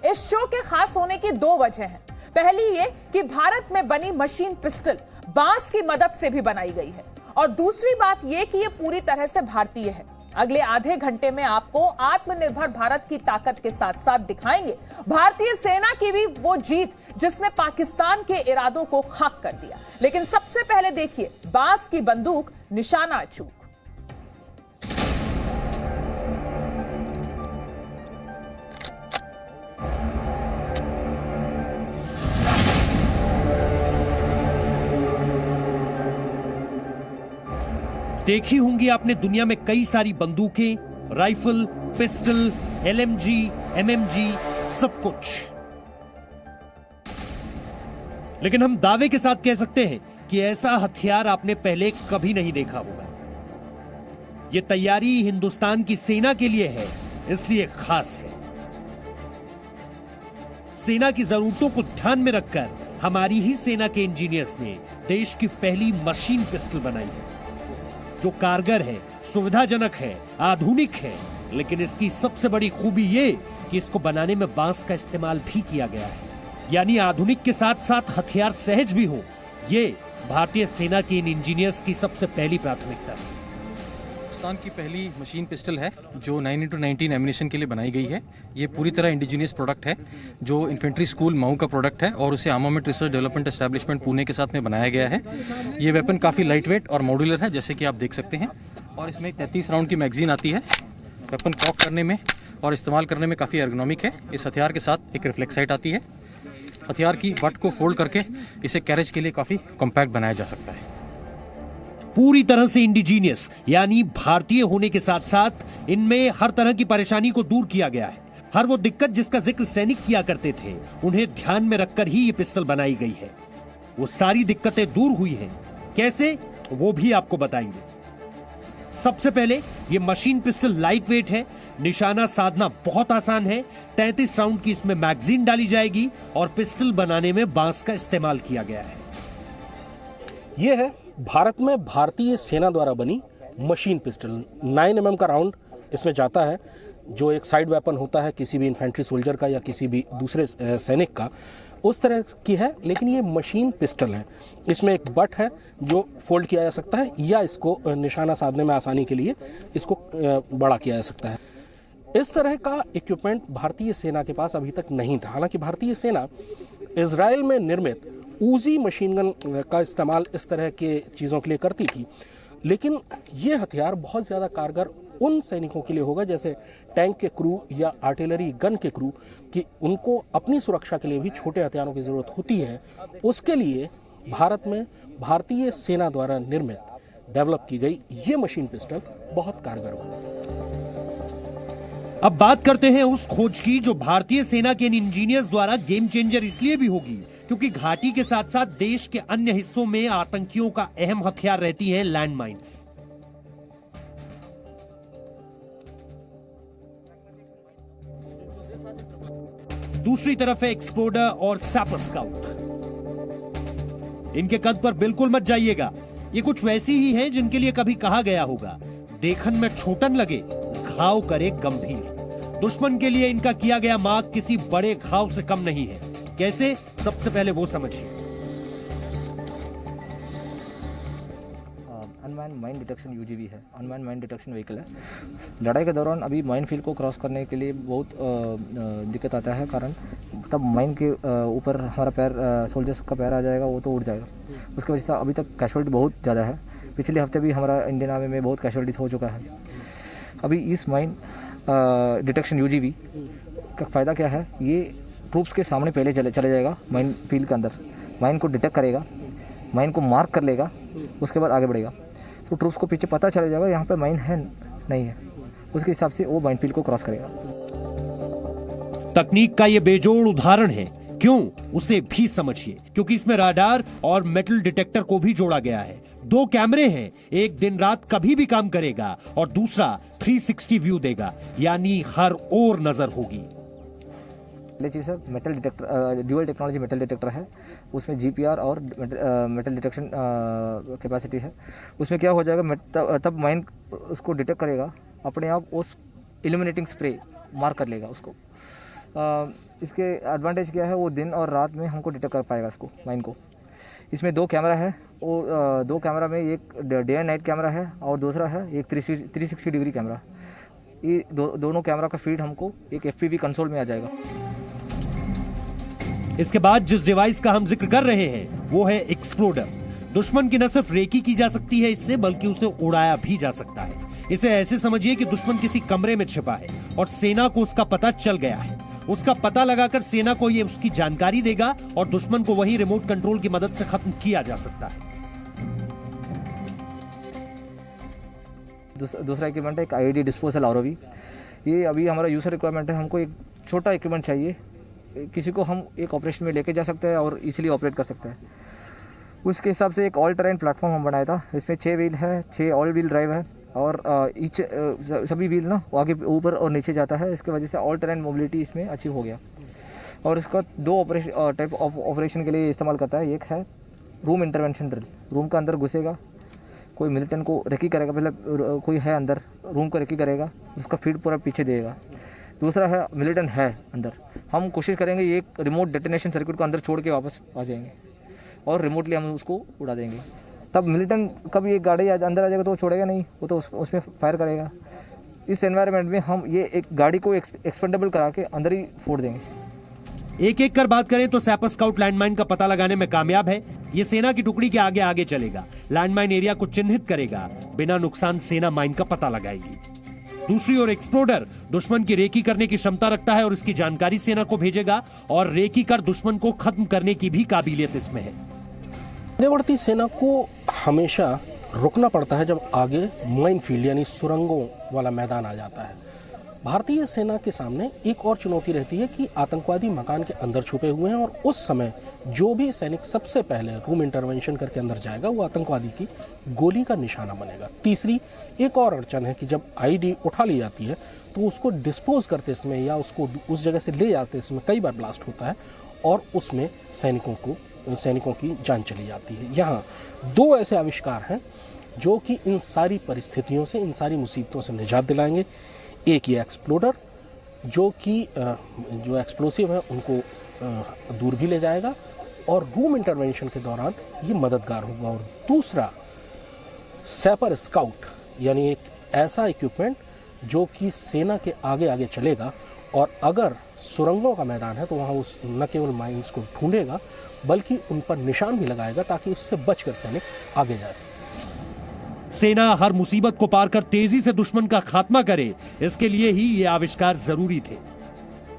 इस शो के खास होने की दो वजह हैं। पहली ये कि भारत में बनी मशीन पिस्टल बांस की मदद से भी बनाई गई है, और दूसरी बात यह कि यह पूरी तरह से भारतीय है। अगले आधे घंटे में आपको आत्मनिर्भर भारत की ताकत के साथ साथ दिखाएंगे भारतीय सेना की भी वो जीत जिसने पाकिस्तान के इरादों को खाक कर दिया। लेकिन सबसे पहले देखिए बांस की बंदूक निशाना अचूक। देखी होंगी आपने दुनिया में कई सारी बंदूकें, राइफल, पिस्टल, एलएमजी, एमएमजी, सब कुछ। लेकिन हम दावे के साथ कह सकते हैं कि ऐसा हथियार आपने पहले कभी नहीं देखा होगा। यह तैयारी हिंदुस्तान की सेना के लिए है, इसलिए खास है। सेना की जरूरतों को ध्यान में रखकर हमारी ही सेना के इंजीनियर्स ने देश की पहली मशीन पिस्टल बनाई है, जो कारगर है, सुविधाजनक है, आधुनिक है। लेकिन इसकी सबसे बड़ी खूबी ये कि इसको बनाने में बांस का इस्तेमाल भी किया गया है, यानी आधुनिक के साथ साथ हथियार सहज भी हो। ये भारतीय सेना के इन इंजीनियर्स की सबसे पहली प्राथमिकता है। पाकिस्तान की पहली मशीन पिस्टल है जो 9x19 एमिनेशन के लिए बनाई गई है। ये पूरी तरह इंडिजिनियस प्रोडक्ट है जो इन्फेंट्री स्कूल मऊ का प्रोडक्ट है और उसे armament research development establishment Pune के साथ में बनाया गया है। ये वेपन काफ़ी लाइट वेट और मॉड्यूलर है, जैसे कि आप देख सकते हैं, और इसमें 33 राउंड की मैगजीन आती है। वेपन कॉक करने में और इस्तेमाल करने में काफ़ी एर्गोनॉमिक है। इस हथियार के साथ एक रिफ्लेक्स साइट आती है। हथियार की बट को फोल्ड करके इसे कैरेज के लिए काफ़ी कॉम्पैक्ट बनाया जा सकता है। पूरी तरह से इंडिजीनियस यानी भारतीय होने के साथ साथ इनमें हर तरह की परेशानी को दूर किया गया है। हर वो दिक्कत जिसका जिक्र सैनिक किया करते थे, उन्हें ध्यान में रखकर ही ये पिस्टल बनाई गई है। वो सारी दिक्कतें दूर हुई हैं। कैसे, वो भी आपको बताएंगे। सबसे पहले ये मशीन पिस्टल लाइट वेट है, निशाना साधना बहुत आसान है। 33 राउंड की इसमें मैगजीन डाली जाएगी और पिस्टल बनाने में बांस का इस्तेमाल किया गया है। यह है भारत में भारतीय सेना द्वारा बनी मशीन पिस्टल। 9 mm का राउंड इसमें जाता है, जो एक साइड वेपन होता है किसी भी इन्फेंट्री सोल्जर का या किसी भी दूसरे सैनिक का, उस तरह की है। लेकिन ये मशीन पिस्टल है। इसमें एक बट है जो फोल्ड किया जा सकता है या इसको निशाना साधने में आसानी के लिए इसको बड़ा किया जा सकता है। इस तरह का इक्विपमेंट भारतीय सेना के पास अभी तक नहीं था। हालांकि भारतीय सेना इजराइल में निर्मित ऊजी मशीन गन का इस्तेमाल इस तरह के चीज़ों के लिए करती थी, लेकिन ये हथियार बहुत ज़्यादा कारगर उन सैनिकों के लिए होगा जैसे टैंक के क्रू या आर्टिलरी गन के क्रू, कि उनको अपनी सुरक्षा के लिए भी छोटे हथियारों की ज़रूरत होती है। उसके लिए भारत में भारतीय सेना द्वारा निर्मित डेवलप की गई ये मशीन पिस्टल बहुत कारगर होगी। अब बात करते हैं उस खोज की जो भारतीय सेना के इन इंजीनियर्स द्वारा गेम चेंजर इसलिए भी होगी क्योंकि घाटी के साथ साथ देश के अन्य हिस्सों में आतंकियों का अहम हथियार रहती हैं लैंड माइंस। दूसरी तरफ है एक्सप्लोडर और सैपर स्काउट। इनके कद पर बिल्कुल मत जाइएगा, ये कुछ वैसी ही हैं जिनके लिए कभी कहा गया होगा, देखन में छोटन लगे घाव करे गंभीर। दुश्मन के लिए इनका किया गया मार्क किसी बड़े घाव से कम नहीं है। कैसे, सबसे पहले वो समझिए। अनमैन्ड माइन डिटेक्शन यूजीवी है, अनमैन्ड माइन डिटेक्शन व्हीकल है। लड़ाई के दौरान अभी माइन फील्ड को क्रॉस करने के लिए बहुत दिक्कत आता है, कारण तब माइन के ऊपर हमारा पैर, सोल्जर्स का पैर आ जाएगा, वो तो उड़ जाएगा। उसकी वजह से अभी तक कैजुअलिटी बहुत ज़्यादा है। पिछले हफ्ते भी हमारा इंडियन आर्मी में बहुत कैजुअलिटी हो चुका है। अभी इस माइन डिटेक्शन यूजीवी का फ़ायदा क्या है, ये ट्रूप्स के सामने पहले चले जाएगा माइन फील्ड के अंदर, माइन को डिटेक्ट करेगा, माइन को मार्क कर लेगा, उसके बाद आगे बढ़ेगा। तो ट्रूप्स को पीछे पता चल जाएगा यहाँ पर माइन है नहीं है, उसके हिसाब से वो माइन फील्ड को क्रॉस करेगा। तकनीक का ये बेजोड़ उदाहरण है। क्यों, उसे भी समझिए, क्योंकि इसमें राडार और मेटल डिटेक्टर को भी जोड़ा गया है। 2 कैमरे हैं, एक दिन रात कभी भी काम करेगा और दूसरा 360 व्यू देगा, यानी हर ओर नजर होगी। पहले चीज़ है metal detector, dual technology metal detector है। उसमें जीपीआर और मेटल डिटेक्शन कैपेसिटी है। उसमें क्या हो जाएगा, तब माइन उसको डिटेक्ट करेगा, अपने आप उस इल्यूमिनेटिंग स्प्रे मार्क कर लेगा उसको। इसके एडवांटेज क्या है, वो दिन और रात में हमको डिटेक्ट कर पाएगा इसको, माइन को। इसमें 2 कैमरा है, और 2 कैमरा में एक डे एंड नाइट कैमरा है और दूसरा है एक 360 डिग्री कैमरा। ये दोनों कैमरा का फीड हमको एक FPV कंसोल में आ जाएगा। इसके बाद जिस डिवाइस का हम जिक्र कर रहे हैं वो है एक्सप्लोडर। दुश्मन की न सिर्फ रेकी की जा सकती है इससे, बल्कि उसे उड़ाया भी जा सकता है। इसे ऐसे समझिए कि दुश्मन किसी कमरे में छिपा है और सेना को उसका पता चल गया है। उसका पता लगाकर सेना को ये उसकी जानकारी देगा और दुश्मन को वही रिमोट कंट्रोल की मदद से खत्म किया जा सकता है। दूसरा इक्विपमेंट है एक IED डिस्पोजल ROV। ये अभी हमारा यूजर रिक्वायरमेंट है, हमको एक छोटा इक्विपमेंट चाहिए, किसी को हम एक ऑपरेशन में लेके जा सकते हैं और इजीली ऑपरेट कर सकते हैं। उसके हिसाब से एक ऑल टेरेन प्लेटफॉर्म हम बनाया था। इसमें 6 व्हील है, 6 ऑल व्हील ड्राइव है और सभी व्हील ना आगे ऊपर और नीचे जाता है। इसके वजह से ऑल टेरेन मोबिलिटी इसमें अचीव हो गया। और इसका 2 टाइप ऑफ ऑपरेशन के लिए इस्तेमाल करता है। एक है रूम इंटरवेंशन ड्रिल, रूम का अंदर घुसेगा, कोई मिलिटेंट को रेकी करेगा, पहले कोई है अंदर रूम को रेकी करेगा, उसका फीड पूरा पीछे देगा। दूसरा है मिलिटेंट है अंदर, हम कोशिश करेंगे एक रिमोट डेटोनेशन सर्किट को अंदर छोड़ के वापस आ जाएंगे और रिमोटली हम उसको उड़ा देंगे। तब मिलिटेंट कभी एक गाड़ी अंदर आ जाएगा तो वो छोड़ेगा नहीं, वो तो उसमें फायर करेगा। इस एनवायरनमेंट में हम ये एक गाड़ी को एक्सपेंडेबल करा के अंदर ही फोड़ देंगे। एक एक कर बात करें तो सैपर स्काउट लैंडमाइन का पता लगाने में कामयाब है। ये सेना की टुकड़ी के आगे आगे चलेगा, लैंडमाइन एरिया को चिन्हित करेगा, बिना नुकसान सेना माइन का पता लगाएगी। दूसरी ओर एक्सप्लोडर दुश्मन की रेकी करने की क्षमता रखता है और इसकी जानकारी सेना को भेजेगा और रेकी कर दुश्मन को खत्म करने की भी काबिलियत इसमें है। आगे बढ़ती सेना को हमेशा रुकना पड़ता है जब आगे माइन फील्ड यानी सुरंगों वाला मैदान आ जाता है। भारतीय सेना के सामने एक और चुनौती रहती है कि आतंकवादी मकान के अंदर छुपे हुए हैं और उस समय जो भी सैनिक सबसे पहले रूम इंटरवेंशन करके अंदर जाएगा वो आतंकवादी की गोली का निशाना बनेगा। तीसरी एक और अड़चन है कि जब IED उठा ली जाती है तो उसको डिस्पोज करते समय या उसको उस जगह से ले जाते समय कई बार ब्लास्ट होता है और उसमें सैनिकों की जान चली जाती है। यहाँ 2 ऐसे आविष्कार हैं जो कि इन सारी परिस्थितियों से, इन सारी मुसीबतों से निजात दिलाएंगे। एक ये एक्सप्लोडर जो कि जो एक्सप्लोसिव है उनको दूर भी ले जाएगा और रूम इंटरवेंशन के दौरान ये मददगार होगा। और दूसरा सैपर स्काउट यानी एक ऐसा इक्विपमेंट जो कि सेना के आगे आगे चलेगा और अगर सुरंगों का मैदान है तो वहाँ उस न केवल माइंस को ढूंढेगा बल्कि उन पर निशान भी लगाएगा ताकि उससे बचकर सैनिक आगे जा सके। सेना हर मुसीबत को पार कर तेजी से दुश्मन का खात्मा करे, इसके लिए ही ये आविष्कार जरूरी थे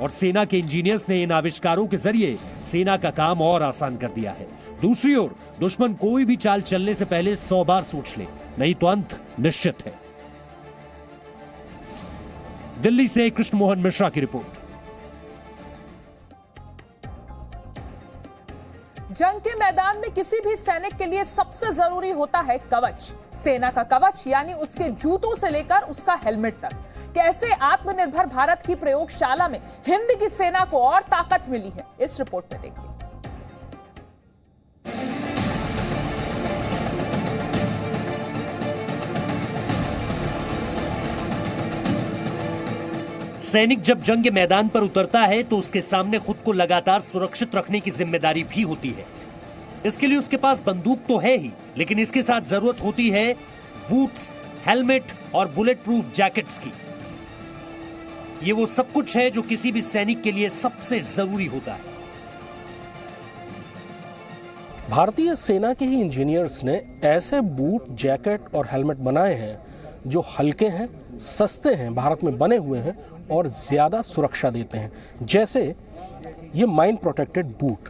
और सेना के इंजीनियर्स ने इन आविष्कारों के जरिए सेना का काम और आसान कर दिया है। दूसरी ओर दुश्मन कोई भी चाल चलने से पहले 100 बार सोच ले, नहीं तो अंत निश्चित है। दिल्ली से कृष्ण मोहन मिश्रा की रिपोर्ट। जंग के मैदान में किसी भी सैनिक के लिए सबसे जरूरी होता है कवच। सेना का कवच यानी उसके जूतों से लेकर उसका हेलमेट तक। कैसे आत्मनिर्भर भारत की प्रयोगशाला में हिंद की सेना को और ताकत मिली है, इस रिपोर्ट में देखिए। सैनिक जब जंग के मैदान पर उतरता है तो उसके सामने खुद को लगातार सुरक्षित रखने की जिम्मेदारी भी होती है। इसके लिए उसके पास बंदूक तो है ही, लेकिन इसके साथ जरूरत होती है बूट्स, हेलमेट और बुलेट प्रूफ जैकेट्स की। ये वो सब कुछ है जो किसी भी सैनिक के लिए सबसे जरूरी होता है। भारतीय सेना के ही इंजीनियर्स ने ऐसे बूट, जैकेट और हेलमेट बनाए हैं जो हल्के हैं, सस्ते हैं, भारत में बने हुए हैं और ज़्यादा सुरक्षा देते हैं। जैसे ये माइन प्रोटेक्टेड बूट।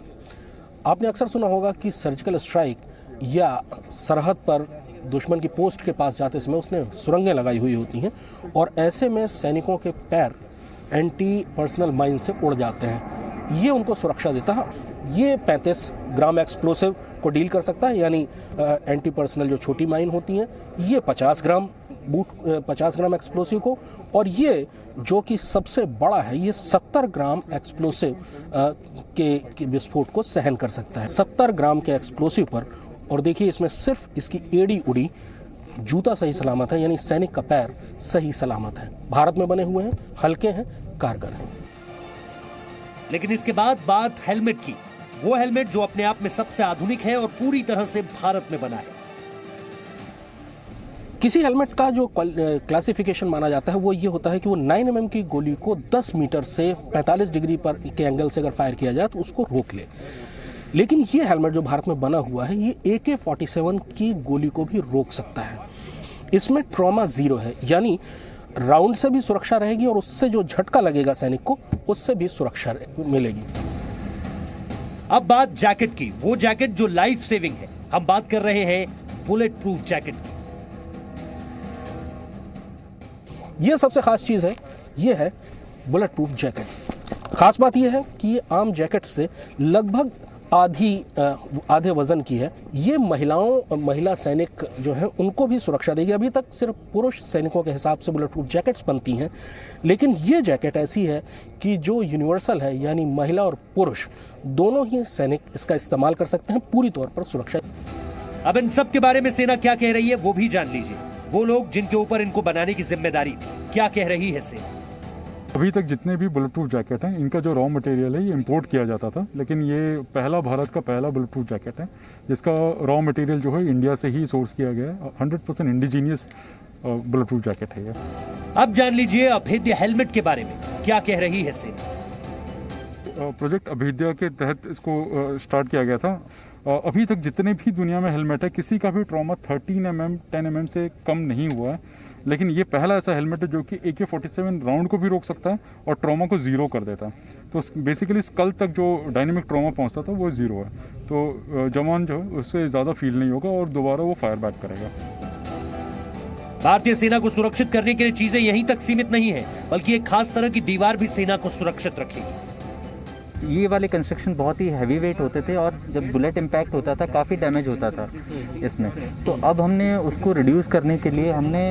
आपने अक्सर सुना होगा कि सर्जिकल स्ट्राइक या सरहद पर दुश्मन की पोस्ट के पास जाते समय उसने सुरंगें लगाई हुई होती हैं और ऐसे में सैनिकों के पैर एंटी पर्सनल माइन से उड़ जाते हैं। ये उनको सुरक्षा देता है। ये 35 ग्राम एक्सप्लोसिव को डील कर सकता है, यानी एंटी पर्सनल जो छोटी माइन होती हैं। ये 50 ग्राम बूट 50 ग्राम एक्सप्लोसिव को, और ये जो कि सबसे बड़ा है ये 70 ग्राम एक्सप्लोसिव के विस्फोट को सहन कर सकता है। 70 ग्राम के एक्सप्लोसिव पर, और देखिए इसमें सिर्फ इसकी एड़ी उड़ी, जूता सही सलामत है, यानी सैनिक का पैर सही सलामत है। भारत में बने हुए हैं, हल्के हैं, कारगर हैं। लेकिन इसके बाद बात हेलमेट की, वो हेलमेट जो अपने आप में सबसे आधुनिक है और पूरी तरह से भारत में बना है। किसी हेलमेट का जो क्लासिफिकेशन माना जाता है वो ये होता है कि वो 9 mm की गोली को 10 मीटर से 45 डिग्री पर के एंगल से अगर फायर किया जाए तो उसको रोक ले। लेकिन ये हेलमेट जो भारत में बना हुआ है ये AK-47 की गोली को भी रोक सकता है। इसमें ट्रॉमा 0 है, यानी राउंड से भी सुरक्षा रहेगी और उससे जो झटका लगेगा सैनिक को उससे भी सुरक्षा मिलेगी। अब बात जैकेट की, वो जैकेट जो लाइफ सेविंग है। हम बात कर रहे हैं बुलेट प्रूफ जैकेट की। ये सबसे खास चीज़ है, ये है बुलेट प्रूफ जैकेट। खास बात यह है कि ये आम जैकेट से लगभग आधे वजन की है। ये महिला सैनिक जो हैं उनको भी सुरक्षा देगी। अभी तक सिर्फ पुरुष सैनिकों के हिसाब से बुलेट प्रूफ जैकेट्स बनती हैं, लेकिन ये जैकेट ऐसी है कि जो यूनिवर्सल है, यानी महिला और पुरुष दोनों ही सैनिक इसका इस्तेमाल कर सकते हैं, पूरी तौर पर सुरक्षा। अब इन सब के बारे में सेना क्या कह रही है वो भी जान लीजिए। वो लोग जिनके ऊपर इनको बनाने की जिम्मेदारी थी, क्या कह रही है सेना। अभी तक जितने भी बुलेट प्रूफ जैकेट हैं इनका जो रॉ मटेरियल है ये इंपोर्ट किया जाता था, लेकिन ये भारत का पहला बुलेट प्रूफ जैकेट है जिसका रॉ मटेरियल जो है इंडिया से ही सोर्स किया गया है। 100% इंडिजीनियस बुलेट प्रूफ जैकेट है ये। अब जान लीजिए अभेद्य हेलमेट के बारे में क्या कह रही है सेना। प्रोजेक्ट अभेद्य के तहत इसको स्टार्ट किया गया था। अभी तक जितने भी दुनिया में हेलमेट है किसी का भी ट्रॉमा 13 mm 10 mm से कम नहीं हुआ है, लेकिन ये पहला ऐसा हेलमेट है जो कि AK-47 राउंड को भी रोक सकता है और ट्रॉमा को 0 कर देता है। तो बेसिकली स्कल तक जो डायनेमिक ट्रॉमा पहुंचता था वो 0 है, तो जवान जो उससे ज़्यादा फील नहीं होगा और दोबारा वो फायर बैक करेगा। भारतीय सेना को सुरक्षित करने के लिए चीजें यहीं तक सीमित नहीं है, बल्कि एक खास तरह की दीवार भी सेना को सुरक्षित रखेगी। ये वाले कंस्ट्रक्शन बहुत ही हैवी वेट होते थे और जब बुलेट इम्पैक्ट होता था काफ़ी डैमेज होता था इसमें। तो अब हमने उसको रिड्यूस करने के लिए हमने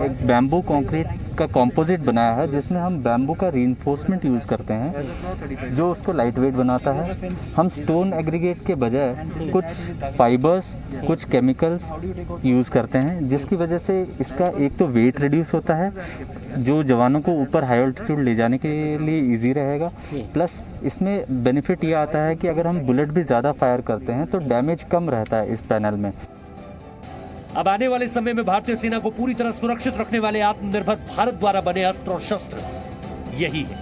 एक बैम्बू कंक्रीट का कंपोजिट बनाया है जिसमें हम बैम्बू का रीइंफोर्समेंट यूज़ करते हैं जो उसको लाइट वेट बनाता है। हम स्टोन एग्रीगेट के बजाय कुछ फाइबर्स, कुछ केमिकल्स यूज़ करते हैं जिसकी वजह से इसका एक तो वेट रिड्यूस होता है जो जवानों को ऊपर हाई ऑल्टीट्यूड ले जाने के लिए इजी रहेगा, प्लस इसमें बेनिफिट ये आता है कि अगर हम बुलेट भी ज़्यादा फायर करते हैं तो डैमेज कम रहता है इस पैनल में। अब आने वाले समय में भारतीय सेना को पूरी तरह सुरक्षित रखने वाले आत्मनिर्भर भारत द्वारा बने अस्त्र और शस्त्र यही है।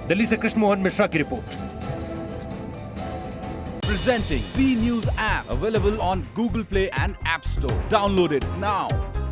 दिल्ली से कृष्ण मोहन मिश्रा की report. Presenting B News app available on Google Play and App Store. Download it now.